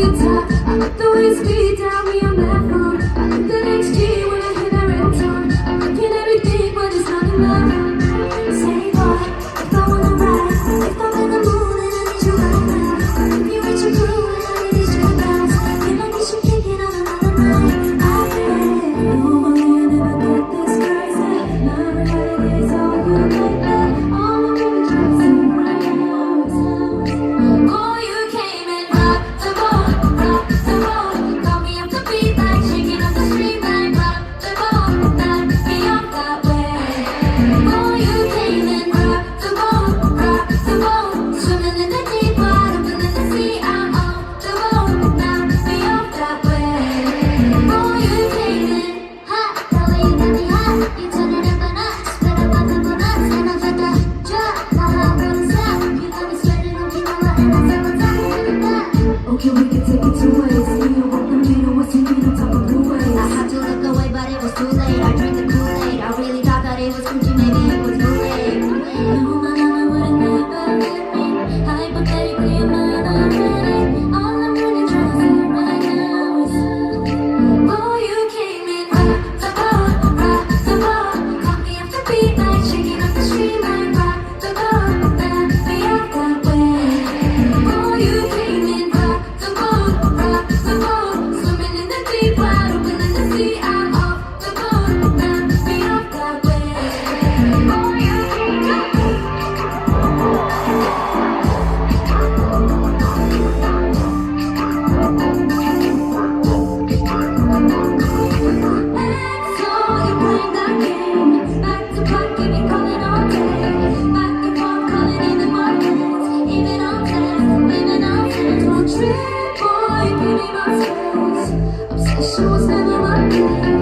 you talk. I like the way you speed down me on that phone. I like the next G when I hear that ringtone. I'm thinking everything, but it's not enough. Say what? If I wanna ride, if I'm in the mood and I need you right now. If you with your crew and I need you to bounce, then I need you kicking on another night. I can't. No, I never get this crazy. My reality's all good like that. All I'm really trying to say right now is oh, you came and rocked the boat, got me off the beat like shaking on the street like rock the boat, knock me off that way. Oh, you came and rocked the boat, swimming in the deep water, but in the sea I'm off the boat, knock me off that way. Oh, you came in hot, the way you got me hot, you turn it up a notch, spit up on the nuts, and I'm at the drop, the hot water stop, you got me sweating on people and I'm on top of that. Okay, we can take it two ways. You know what the meaning was, you need on top of blue waves. I had to look away, but it was too late. I drank the Kool-Aid. I really thought that it was Gucci, maybe it was too late. No, my mama would never let me. Hypothetically, I'm not already. All I'm really trying to say right now is oh, you came in rock the boat, caught me off the beat like shaking off the street like rock the boat, knock me off that way. Oh, you came in rock the boat, swimming in the deep water, but in the sea I'm off the boat, knock me off that way. Oh, you came so you playing that game, back to back, you be calling all day, back and forth, calling even more friends, even on text, even on text. Don't trip, boy, give me my space. Obsession was never my thing.